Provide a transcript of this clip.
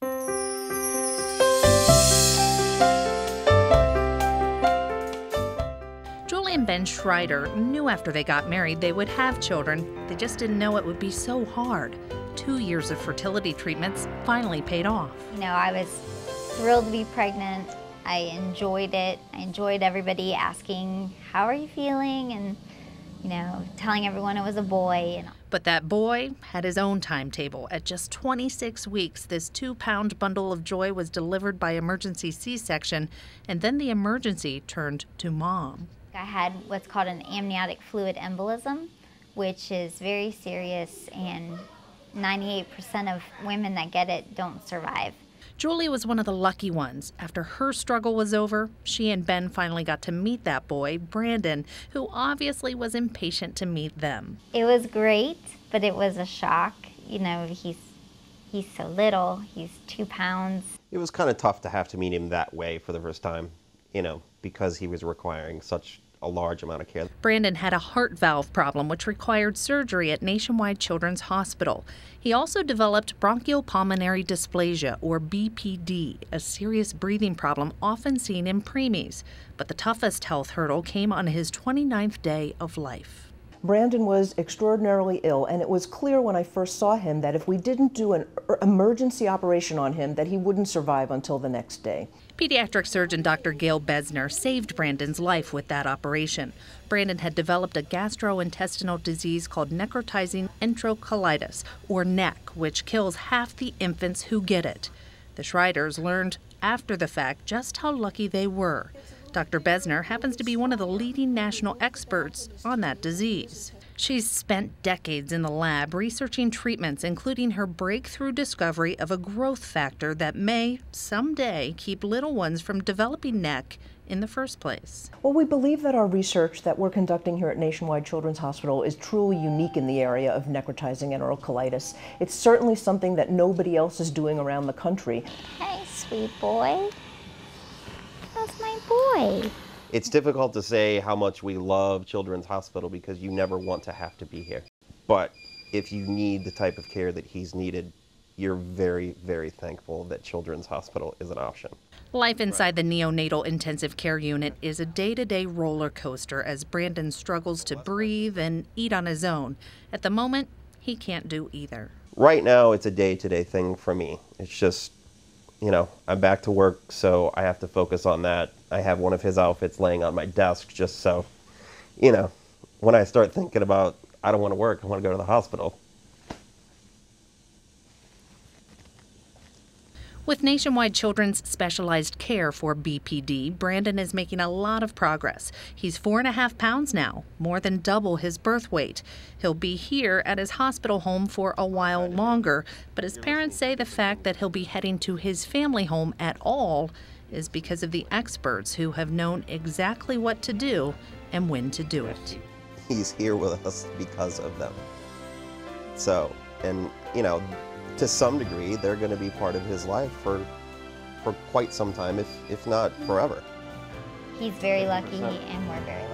Julie and Ben Schreider knew after they got married they would have children. They just didn't know it would be so hard. 2 years of fertility treatments finally paid off. I was thrilled to be pregnant. I enjoyed it. I enjoyed everybody asking, how are you feeling? And, telling everyone it was a boy. But that boy had his own timetable. At just 26 weeks, this 2-pound bundle of joy was delivered by emergency C-section, and then the emergency turned to Mom. I had what's called an amniotic fluid embolism, which is very serious, and 98% of women that get it don't survive. Julie was one of the lucky ones. After her struggle was over, she and Ben finally got to meet that boy, Brandon, who obviously was impatient to meet them. It was great, but it was a shock. He's so little. He's 2 pounds. It was kind of tough to have to meet him that way for the first time, because he was requiring such a large amount of care. Brandon had a heart valve problem which required surgery at Nationwide Children's Hospital. He also developed bronchopulmonary dysplasia, or BPD, a serious breathing problem often seen in preemies. But the toughest health hurdle came on his 29th day of life. Brandon was extraordinarily ill, and it was clear when I first saw him that if we didn't do an emergency operation on him, that he wouldn't survive until the next day. Pediatric surgeon Dr. Gail Besner saved Brandon's life with that operation. Brandon had developed a gastrointestinal disease called necrotizing enterocolitis, or NEC, which kills half the infants who get it. The Schreiders learned after the fact just how lucky they were. Dr. Besner happens to be one of the leading national experts on that disease. She's spent decades in the lab researching treatments, including her breakthrough discovery of a growth factor that may someday keep little ones from developing NEC in the first place. Well, we believe that our research that we're conducting here at Nationwide Children's Hospital is truly unique in the area of necrotizing enterocolitis. It's certainly something that nobody else is doing around the country. Hey, sweet boy. That's my boy. It's difficult to say how much we love Children's Hospital because you never want to have to be here. But if you need the type of care that he's needed, you're very, very thankful that Children's Hospital is an option. Life inside the neonatal intensive care unit is a day-to-day roller coaster as Brandon struggles to breathe and eat on his own. At the moment, he can't do either. Right now, it's a day-to-day thing for me. It's just, I'm back to work, so I have to focus on that. I have one of his outfits laying on my desk just so, when I start thinking about, I don't want to work, I want to go to the hospital. With Nationwide Children's specialized care for BPD, Brandon is making a lot of progress. He's 4.5 pounds now, more than double his birth weight. He'll be here at his hospital home for a while longer, but his parents say the fact that he'll be heading to his family home at all is because of the experts who have known exactly what to do and when to do it. He's here with us because of them. So, and to some degree, they're going to be part of his life for quite some time, if not forever. He's very lucky, and we're very lucky.